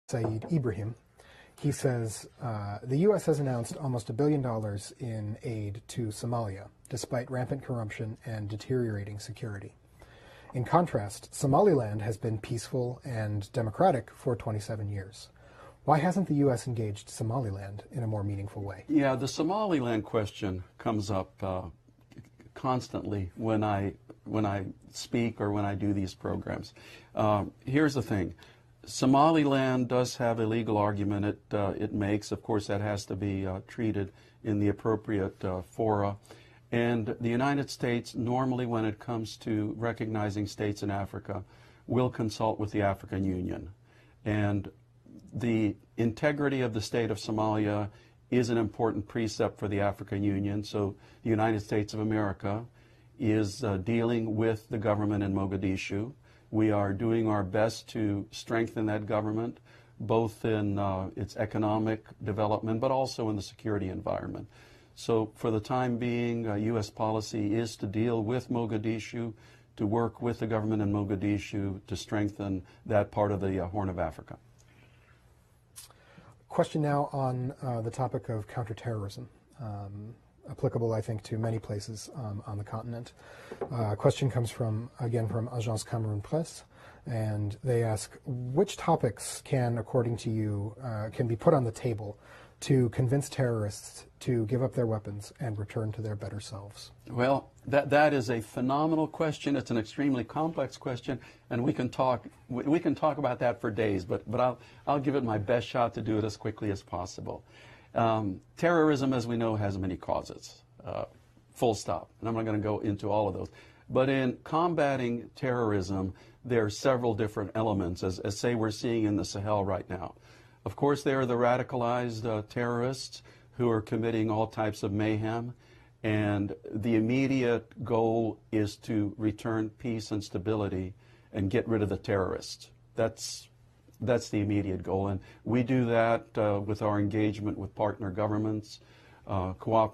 Saeed Ibrahim. He says, the U.S. has announced almost $1 billion in aid to Somalia, despite rampant corruption and deteriorating security. In contrast, Somaliland has been peaceful and democratic for 27 years. Why hasn't the U.S. engaged Somaliland in a more meaningful way? Yeah, the Somaliland question comes up constantly when I speak or when I do these programs. Here's the thing. Somaliland does have a legal argument it makes. Of course, that has to be treated in the appropriate fora. And the United States, normally when it comes to recognizing states in Africa, will consult with the African Union. And the integrity of the state of Somalia is an important precept for the African Union. So the United States of America is dealing with the government in Mogadishu. We are doing our best to strengthen that government, both in its economic development, but also in the security environment. So for the time being, U.S. policy is to deal with Mogadishu, to work with the government in Mogadishu to strengthen that part of the Horn of Africa. Question now on the topic of counterterrorism, applicable, I think, to many places on the continent. Question comes from, again, from Agence Cameroun Presse, and they ask, which topics can, according to you, can be put on the table to convince terrorists to give up their weapons and return to their better selves? Well, that is a phenomenal question. It's an extremely complex question, and we can talk about that for days. But I'll give it my best shot to do it as quickly as possible. Terrorism, as we know, has many causes. Full stop. And I'm not going to go into all of those. But in combating terrorism, there are several different elements, as say we're seeing in the Sahel right now. Of course, there are the radicalized terrorists who are committing all types of mayhem, and the immediate goal is to return peace and stability and get rid of the terrorists. That's the immediate goal, and we do that with our engagement with partner governments, cooperation